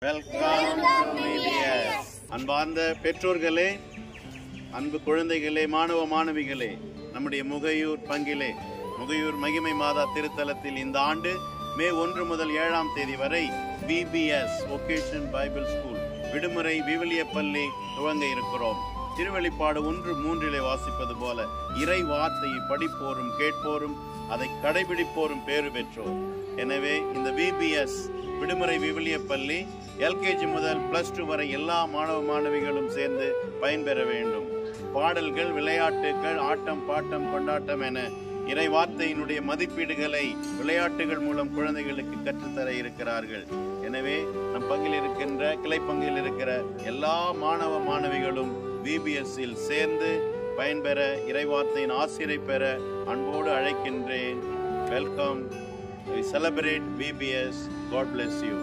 Welcome to VBS. அன்பார்ந்த பெற்றோர்களே, அன்பு குழந்தைகளே, மாணவ மாணவிகளே, நம்முடைய முகையூர் பங்கிலே முகையூர் மகிமை மாதா திருத்தலத்தில் இந்த ஆண்டு மே 1 முதல் 7ஆம் தேதி வரை VBS வொகேஷனல் பைபிள் ஸ்கூல் விடுமுறை விவிலிய பள்ளி துவங்க இருக்கிறோம். திருவெளிப்பாடு 1:3 வாசிப்பது போல இறை வார்த்தையை படிப்போரும் கேட்போரும் அதை கடைபிடிப்போரும் பேறு பெற்றோர். எனவே இந்த VBS விடுமுறை விவிலிய பள்ளி LKG முதல் +2 வரை எல்லா மாணவ மாணவிகளும் சேர்ந்து பயன்பெற வேண்டும். பாடல்கள், விளையாட்டுகள், ஆட்டம், பாட்டம், கொண்டாட்டம் என இறை வார்த்தையினுடைய மதிப்பீடுகளை விளையாட்டுகள் மூலம் குழந்தைகளுக்கு கற்றுத்தர இருக்கிறார்கள். எனவே நம் பங்கில் இருக்கின்ற கிளை பங்கில் இருக்கிற எல்லா மாணவ மாணவிகளும் VBSஇல் சேர்ந்து பயன்பெற, இறை வார்த்தையின் ஆசிரியை பெற அன்போடு அழைக்கின்றேன். Welcome. We celebrate VBS. God bless you.